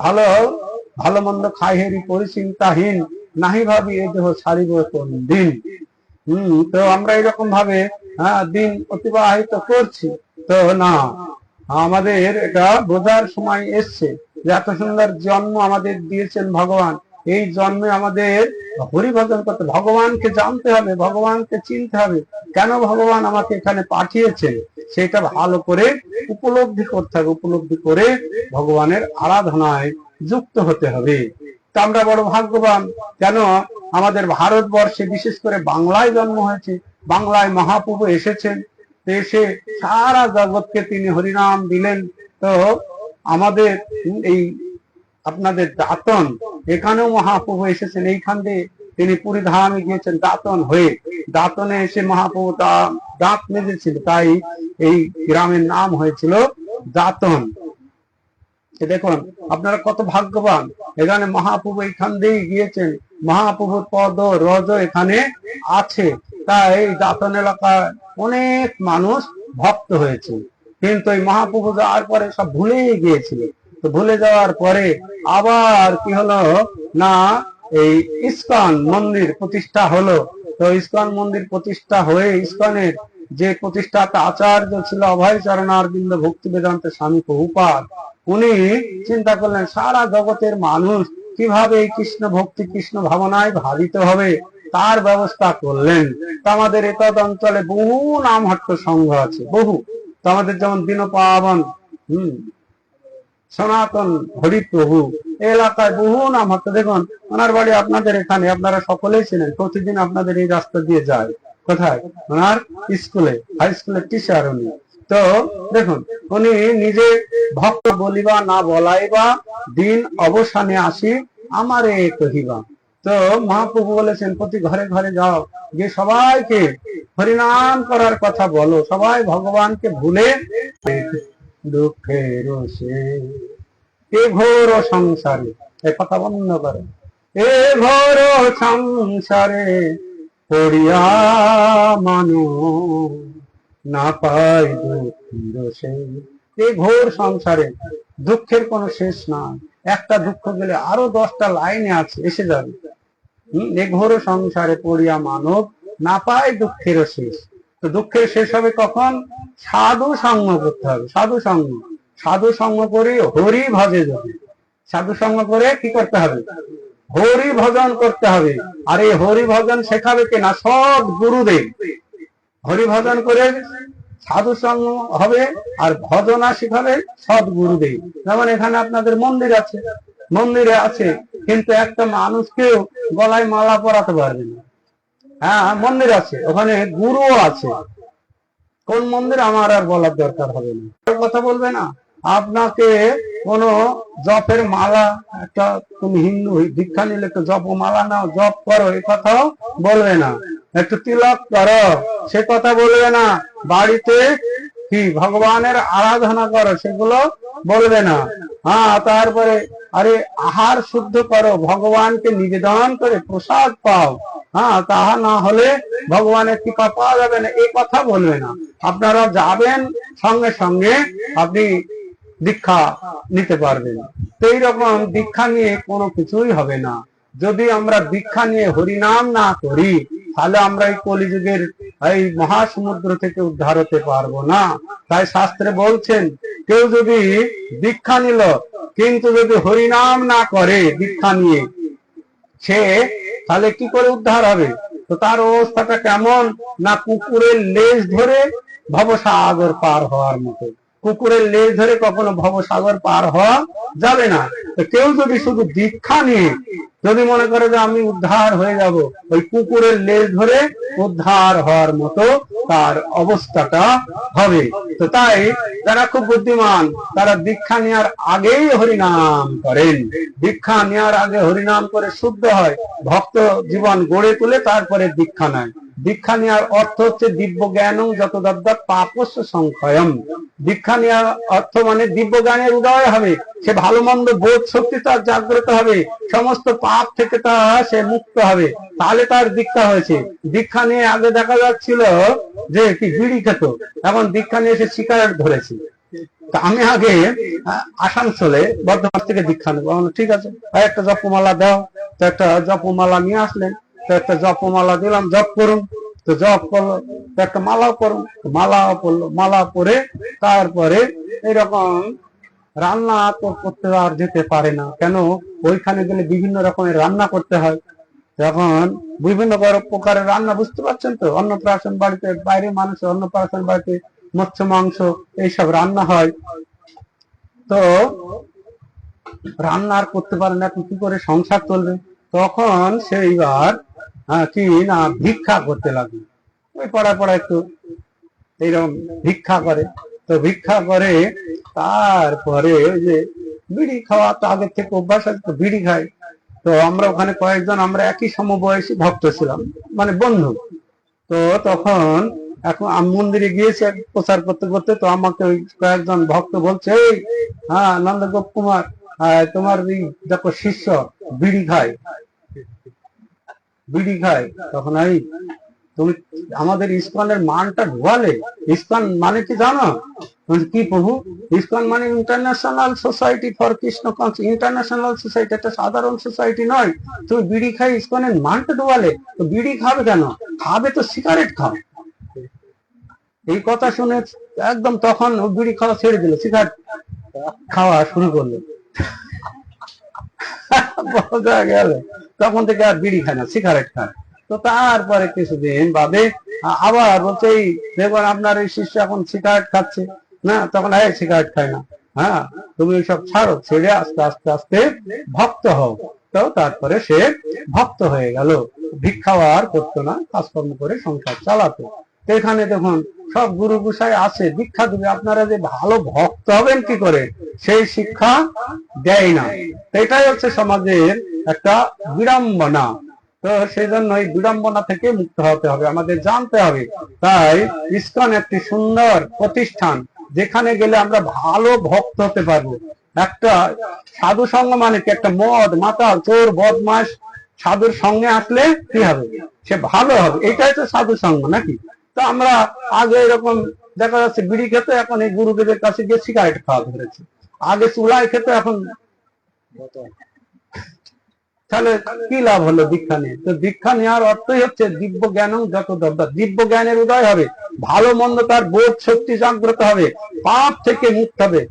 ভালো ভালো মন্দ খাই হেরি পরিচিন্তাহীন, নাহি ভাবি এ দেহ ছাড়িব কোন দিন। তো আমরা এরকম ভাবে দিন অতিবাহিত করছি। তো না, আমাদের এটা বোঝার সময় এসছে যে এত সুন্দর জন্ম আমাদের দিয়েছেন ভগবান। এই জন্মে আমাদের হরিভজন করতে, ভগবানকে জানতে হবে, ভগবানকে চিনতে হবে। কেন ভগবান আমাকে এখানে পাঠিয়েছে সেটা ভালো করে উপলব্ধি করতে হবে। উপলব্ধি করে ভগবানের আরাধনায় যুক্ত হতে হবে। তা আমরা বড় ভাগ্যবান। কেন আমাদের ভারতবর্ষে, বিশেষ করে বাংলায় জন্ম হয়েছে। বাংলায় মহাপ্রভু এসেছেন, এসে সারা জগৎকে তিনি হরিনাম দিলেন। তো আমাদের এই আপনাদের দাতন, এখানেও মহাপ্রভু এসেছেন। এইখান দিয়ে তিনি পুরী ধামে গিয়েছেন দাঁতন হয়ে। দাঁতনে এসে মহাপ্রভু দাঁত মেজেছিল, তাই এই গ্রামের নাম হয়েছিল দাঁতন। দেখুন আপনারা কত ভাগ্যবান, এখানে মহাপ্রভু এখান দিয়ে গিয়েছেন, মহাপ্রভুর পদ রজ এখানে আছে, তাই এই দাঁতন এলাকায় অনেক মানুষ ভক্ত হয়েছে। কিন্তু এই মহাপ্রভু যাওয়ার পরে সব ভুলে গিয়েছিল। তো ভুলে যাওয়ার পরে আবার কি হলো না, এই ইস্কন মন্দির প্রতিষ্ঠা হলো। তো ইস্কন মন্দির প্রতিষ্ঠা হয়ে ইস্কনের যে প্রতিষ্ঠাতা আচার্য ছিল অভয় চরণারবিন্দ ভক্তি বেদান্ত স্বামী প্রভুপাদ, উনি চিন্তা করলেন সারা জগতের মানুষ কিভাবে এই কৃষ্ণ ভক্তি কৃষ্ণ ভাবনায় ভাবিত হবে, তার ব্যবস্থা করলেন। তো আমাদের এতদ অঞ্চলে বহু নামহট্ট সংঘ আছে, বহু। তো আমাদের যেমন দীনপাবন সনাতন হরিপ্রভু এলাকায় বহু নামহট্ট। দেখুন ওনার বাড়ি আপনাদের এখানে, আপনারা সকলেই ছিলেন, প্রতিদিন আপনাদের এই রাস্তা দিয়ে যায়। কোথায়? ওনার স্কুলে, হাই স্কুলের টিচার উনি। তো দেখুন উনি নিজে ভক্ত বলিবা না বলাইবা, দিন অবসানে আসি আমারে কহিবা। তো মহাপ্রভু বলেছেন প্রতি ঘরে ঘরে যাও, গিয়ে সবাইকে হরিনাম করার কথা বলো, সবাই ভগবানকে ভুলে দুঃখের এ ঘোর সংসারে, এ কথা বন্ধ করে, এ ঘোর সংসারে পড়িয়া মানো না পাই দুঃখের শেষ। এই ঘোর সংসারে দুঃখের কোনো শেষ নাই, একটা দুঃখ গেলে আরো 10টা লাইনে আছে এসে যাবে। এ ঘোর সংসারে পড়িয়া মানব না পায় দুঃখের শেষ। তো দুঃখের শেষ হবে কখন? সাধু সঙ্গ করতে হবে, সাধু সঙ্গ। সাধু সঙ্গ করে হরি ভজে যাবে। সাধু সঙ্গ করে কি করতে হবে? হরি ভজন করতে হবে। আর এই হরি ভজন শেখাবে কিনা? সৎ গুরুদেব। হরি ভজন করে সাধু সঙ্গ হবে, আর ভজনা শিখাবে সৎ গুরুদেব। যেমন এখানে আপনাদের মন্দির আছে, মন্দিরে আছে, কিন্তু একটা মানুষকেও গলায় মালা পরাতে পারবে না। হ্যাঁ মন্দির আছে, ওখানে গুরুও আছে। কোন মন্দির আমার আর বলার দরকার হবে না, কথা বলবে না। আপনাকে কোন জপের মালা, একটা তুমি হিন্দু দীক্ষা নিলে একটু জপ মালা নাও, জপ করো, এই কথাও বলবে না। একটু তিলক করো, সে কথা বলবে না। বাড়িতে কি ভগবানের আরাধনা করো, সেগুলো বলবে না। হ্যাঁ তারপরে আরে আহার শুদ্ধ করো, ভগবানকে নিবেদন করে প্রসাদ পাও। হ্যাঁ তাহা না হলে ভগবানের কৃপা পাওয়া যাবে না, এই কথা বলবে না। আপনারা যাবেন, সঙ্গে সঙ্গে আপনি দীক্ষা নিতে পারবেন। তো এইরকম দীক্ষা নিয়ে কোনো কিছুই হবে না। যদি আমরা দীক্ষা নিয়ে হরিনাম না করি, তাহলে আমরা এই কলিযুগের এই মহাসমুদ্র থেকে উদ্ধার হতে পারবো না। তাই শাস্ত্রে বলছেন, কেউ যদি দীক্ষা নিল কিন্তু যদি হরিনাম না করে দীক্ষা নিয়ে, সে তাহলে কি করে উদ্ধার হবে? তো তার অবস্থাটা কেমন না, কুকুরের লেজ ধরে ভবসাগর পার হওয়ার মতো। কুকুরের লেজ ধরে কখনো ভবসাগর পার হওয়া যাবে না। তো কেউ যদি শুধু দীক্ষা নিয়ে যদি মনে করে যে আমি উদ্ধার হয়ে যাব, ওই কুকুরের লেজ ধরে উদ্ধার হওয়ার মতো তার অবস্থাটা হবে। তো তাই যারা খুব বুদ্ধিমান, তারা দীক্ষা নেওয়ার আগেই হরিনাম করেন। দীক্ষা নেওয়ার আগে হরিনাম করে শুদ্ধ হয়, ভক্ত জীবন গড়ে তুলে তারপরে দীক্ষা নেয়। দীক্ষা নেওয়ার অর্থ হচ্ছে দিব্য জ্ঞান যত দদ্দৎ পাপস্য সংক্ষয়ম। দীক্ষা নেওয়ার অর্থ মানে দিব্য জ্ঞানের উদয় হবে, সে ভালো মন্দ বোধ শক্তি তার জাগ্রত হবে, সমস্ত পাপ থেকে সে মুক্ত হবে, তাহলে তার দীক্ষা হয়েছে। দীক্ষা নিয়ে আগে দেখা যাচ্ছিল যে কি বিড়ি খেত, এখন দীক্ষা নিয়ে সে সিগারেট ধরেছে। আমি আগে আসানসোলে বর্ধমান থেকে দীক্ষা নেবো, ঠিক আছে একটা জপমালা দাও। তো একটা জপমালা নিয়ে আসলেন, তো একটা জপমালা দিলাম, জপ করুন। তো জপ করলো, তো একটা মালাও করুন, মালাও পড়লো। মালা পরে তারপরে এরকম রান্না তো করতে আর যেতে পারে না, কেন ওইখানে গেলে বিভিন্ন রকমের রান্না করতে হয়। যখন বিভিন্ন প্রকারের রান্না, বুঝতে পারছেন তো, অন্নপ্রাশন বাড়িতে, বাইরে মানুষের অন্নপ্রাশন বাড়িতে মৎস্য মাংস এইসব রান্না হয়। তো রান্না আর করতে পারে না, কি করে সংসার চলবে? তখন সেইবার কি না ভিক্ষা করতে লাগলো। ওই পড়া একটু এইরকম ভিক্ষা করে। তো ভিক্ষা করে তারপরে যে বিড়ি খাওয়া তো আগের থেকে অভ্যাস আছে, তো বিড়ি খায়। তো আমরা ওখানে কয়েকজন আমরা একই সমবয়সী ভক্ত ছিলাম, মানে বন্ধু। তো তখন এখন আমি মন্দিরে গিয়েছি প্রচার করতে করতে, তো আমাকে ওই কয়েকজন ভক্ত বলছে, এই হ্যাঁ নন্দগোপ কুমার, তোমার ওই দেখো শিষ্য বিড়ি খায়, বিড়ি খায়। তখন এই তুমি আমাদের ইসকনের মানটা ঢোয়ালে। ইসকন মানে কি জানো? কি প্রভু? ইসকন মানে international society for Krishna conscious, international society, একটা সাধারণ সোসাইটি নয়। তুমি বিড়ি খাই ইসকনের মানটা ঢোয়ালে, তো বিড়ি খাবে কেন? খাবে তো সিগারেট খাও। এই কথা শুনে একদম তখন বিড়ি খাওয়া ছেড়ে দিল, সিগারেট খাওয়া শুরু করলো। বোঝা গেল তখন থেকে আর বিড়ি খায় না, সিগারেট খায়। তো তারপরে কিছুদিন বাদে আবার বলছে, এই দেখুন আপনার এই শিষ্য এখন সিগারেট খাচ্ছে না। তখন এই সিগারেট খায় না, হ্যাঁ তুমি ওইসব ছাড়ো, ছেড়ে আস্তে আস্তে আস্তে ভক্ত হও। তো তারপরে সে ভক্ত হয়ে গেল, ভিক্ষাও আর করতো না, কাজকর্ম করে সংসার চালাতো। তো এখানে দেখুন সব গুরু গোসাই আছে, দীক্ষা দেবে, আপনারা যে ভালো ভক্ত হবেন কি করে সেই শিক্ষা দেয় না। এটাই হচ্ছে সমাজের একটা বিড়ম্বনা। তো সেই জন্য এই বিড়ম্বনা থেকে মুক্ত হতে হবে, আমাদের জানতে হবে। তাই ইসকন একটি সুন্দর প্রতিষ্ঠান, যেখানে গেলে আমরা ভালো ভক্ত হতে পারবো। একটা সাধু সঙ্গ মানে কি? একটা মদ মাতাল চোর বদমাস সাধুর সঙ্গে আসলে কি হবে? সে ভালো হবে, এটাই তো সাধু সঙ্গ নাকি? তো আমরা আগে এরকম দেখা যাচ্ছে বিড়ি খেতে, এখন এই গুরুদেবের কাছে গিয়ে সিগারেট খাওয়া ধরেছে। আগে চুলায় খেতে, এখন তাহলে কি লাভ হলো দীক্ষা নিয়ে? তো দীক্ষা নেওয়ার অর্থই হচ্ছে দিব্য জ্ঞান, যত দব্দা দিব্য জ্ঞানের উদয় হবে, ভালো মন্দ তার বোধ শক্তি জাগ্রত হবে, পাপ থেকে মুক্ত হবে,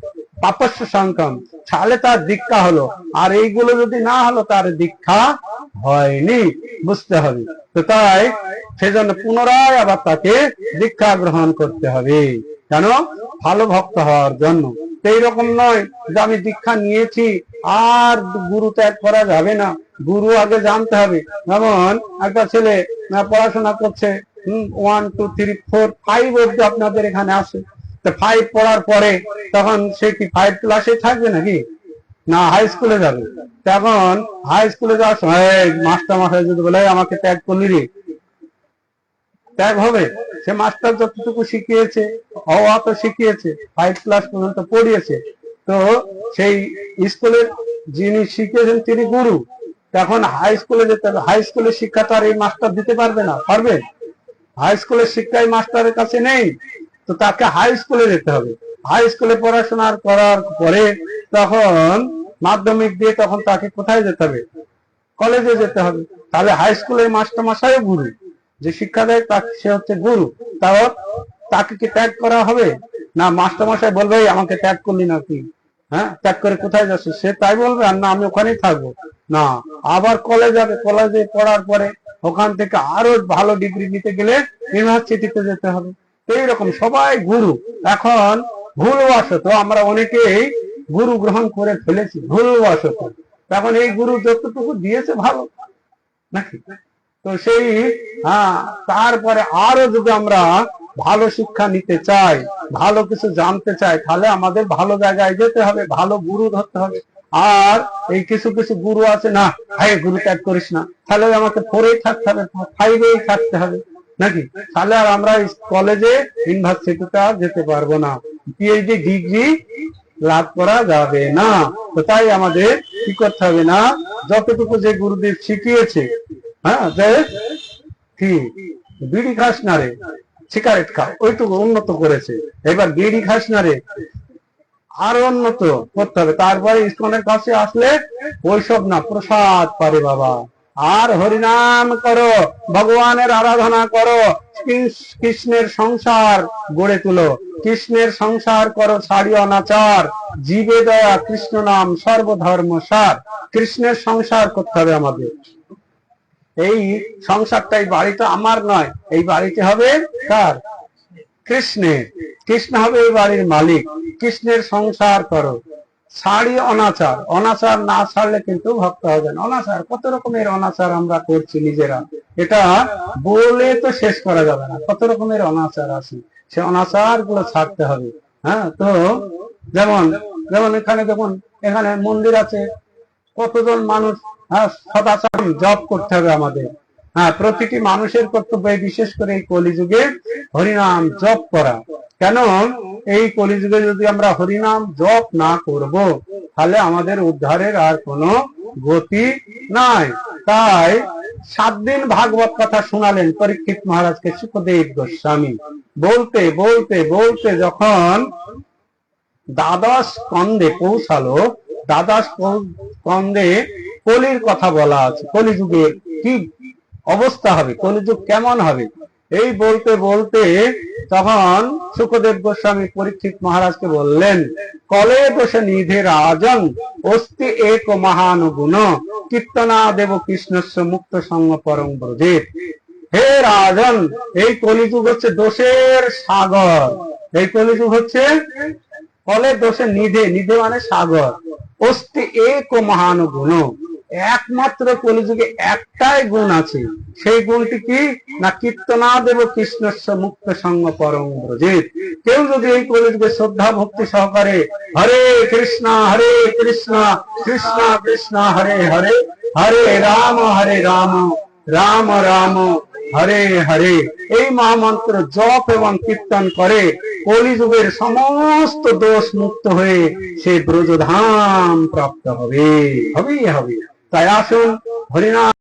পাপস্য সংকম, তাহলে তার দীক্ষা হলো। আর এইগুলো যদি না হলো তার দীক্ষা হয়নি, বুঝতে হবে। তো তাই সেজন্য পুনরায় আবার তাকে দীক্ষা গ্রহণ করতে হবে। কেন? ভালো ভক্ত হওয়ার জন্য। এইরকম নয় যে আমি দীক্ষা নিয়েছি আর গুরু ত্যাগ করা যাবে না, গুরু আগে জানতে হবে। যেমন একটা ছেলে পড়াশোনা করছে, 1 2 3 4 5 অব্দি আপনাদের এখানে আসে, তো 5 পড়ার পরে তখন সে কি 5 ক্লাসে থাকবে নাকি? না, হাই স্কুলে যাবে। তখন হাই স্কুলে যাওয়ার সময় মাস্টার মশাই যদি বলে আমাকে ত্যাগ করলি রে, ত্যাগ হবে? সে মাস্টার যতটুকু শিখিয়েছে, হওয়া তো শিখিয়েছে, 5 ক্লাস পর্যন্ত পড়িয়েছে, তো সেই স্কুলের যিনি শিখিয়েছেন তিনি গুরু। তখন হাই স্কুলে যেতে হবে, হাই স্কুলের শিক্ষা তো আর এই মাস্টার দিতে পারবে না, পারবে? হাই স্কুলের শিক্ষা এই মাস্টারের কাছে নেই, তো তাকে হাই স্কুলে যেতে হবে। হাই স্কুলে পড়াশোনা করার পরে তখন মাধ্যমিক দিয়ে তখন তাকে কোথায় যেতে হবে? কলেজে যেতে হবে। তাহলে হাই স্কুলের মাস্টার মশাইও গুরু, যে শিক্ষা দেয় তাকে, সে হচ্ছে গুরু। তাও তাকে কি ত্যাগ করা হবে? না, মাস্টার মশাই বলবে আমাকে ত্যাগ করলি না কি, হ্যাঁ ত্যাগ করে কোথায় যাচ্ছিস, সে তাই বলবে? আর না, আমি ওখানেই থাকবো না, আবার কলেজ যাবে, কলেজে পড়ার পরে ওখান থেকে আরো ভালো ডিগ্রি নিতে গেলে ইউনিভার্সিটিতে যেতে হবে। এইরকম সবাই গুরু। এখন ভুলবশত আমরা অনেকেই গুরু গ্রহণ করে ফেলেছি, ভুলবশত। এখন এই গুরু যতটুকু দিয়েছে ভালো নাকি? তো সেই তারপরে আরো যদি আমরা ভালো শিক্ষা নিতে চাই, ভালো কিছু জানতে চাই, তাহলে আমাদের ভালো জায়গায় যেতে হবে, ভালো গুরু ধরতে হবে। আর এই কিছু কিছু গুরু আছে, না ভাই গুরু ত্যাগ করিস না, তাহলে আমাকে 4-এই থাকতে হবে, 5-এই থাকতে হবে নাকি? তাহলে আর আমরা কলেজে ইউনিভার্সিটিতে আর যেতে পারবো না, পিএইচডি ডিগ্রি লাভ করা যাবে না। তো তাই আমাদের কি করতে হবে? না, যতটুকু যে গুরুদেব শিখিয়েছে, হ্যাঁ যে কি বিড়ি খাস না রে, সিগারেট খা, ওইটুকু উন্নত করেছে, এবার বিড়ি খাস না রে আরো উন্নত করতে হবে। তারপরে ইসকনের কাছে আসলে ওইসব না, প্রসাদ পারে বাবা, আর হরিনাম করো, ভগবানের আরাধনা করো, কৃষ্ণের সংসার গড়ে তুলো, কৃষ্ণের সংসার করো, ছাড়ি অনাচার, জীবে দয়া, কৃষ্ণ নাম সর্বধর্ম সার। কৃষ্ণের সংসার করতে হবে আমাদের। এই সংসারটা, এই বাড়িটা আমার নয়, এই বাড়িতে হবে কার? কৃষ্ণের। কৃষ্ণ হবে এই বাড়ির মালিক। কৃষ্ণের সংসার করো, ছাড়ি অনাচার। অনাচার না ছাড়লে কিন্তু ভক্ত হবে না। অনাচার, কত রকমের অনাচার আমরা করছি নিজেরা, এটা বলে তো শেষ করা যাবে না, কত রকমের অনাচার আছে, সে অনাচার গুলো ছাড়তে হবে। হ্যাঁ, তো যেমন যেমন এখানে দেখুন, এখানে মন্দির আছে, কতজন মানুষ সদাচার জপ করতে হবে আমাদের। হ্যাঁ, প্রতিটি মানুষের কর্তব্য, বিশেষ করে এই কলিযুগে হরিনাম জপ করা। কেন এই কলিযুগে যদি আমরা হরিনাম জপ না করব, তাহলে আমাদের উদ্ধারের আর কোনো গতি নাই। তাই 7 দিন ভাগবত কথা শোনালেন পরীক্ষিত মহারাজকে সুখদেব গোস্বামী। বলতে বলতে বলতে যখন দ্বাদশ স্কন্ধে পৌঁছালো, দ্বাদশ স্কন্ধে কলির কথা বলা আছে, কলিযুগের কি অবস্থা হবে, কলিযুগ কেমন হবে, এই বলতে বলতে তখন সুখদেব গোস্বামী পরীক্ষিত মহারাজকে বললেন, কলে দোষে নিধে রাজন অস্তি এক মহানুগুণ কীর্তনা দেব কৃষ্ণস্য মুক্ত সঙ্গ পরম ব্রজেত। হে রাজন, এই কলিযুগ হচ্ছে দোষের সাগর। এই কলিযুগ হচ্ছে কলে দোষে নিধে, নিধে মানে সাগর, অস্তি এক মহানুগুণ, একমাত্র কলিযুগে একটাই গুণ আছে। সেই গুণটি কি না, কীর্তনা দেব কৃষ্ণস্য মুক্ত সঙ্গ পরম ব্রজেত। কেউ যদি এই কলিযুগে শ্রদ্ধা ভক্তি সহকারে হরে কৃষ্ণ কৃষ্ণ কৃষ্ণ হরে হরে, হরে রাম রাম রাম হরে হরে, এই মহামন্ত্র জপ এবং কীর্তন করে কলিযুগের সমস্ত দোষ মুক্ত হয়ে সে ব্রজধাম প্রাপ্ত হবে, হবেই হবে। তাই আসুন হরিনাম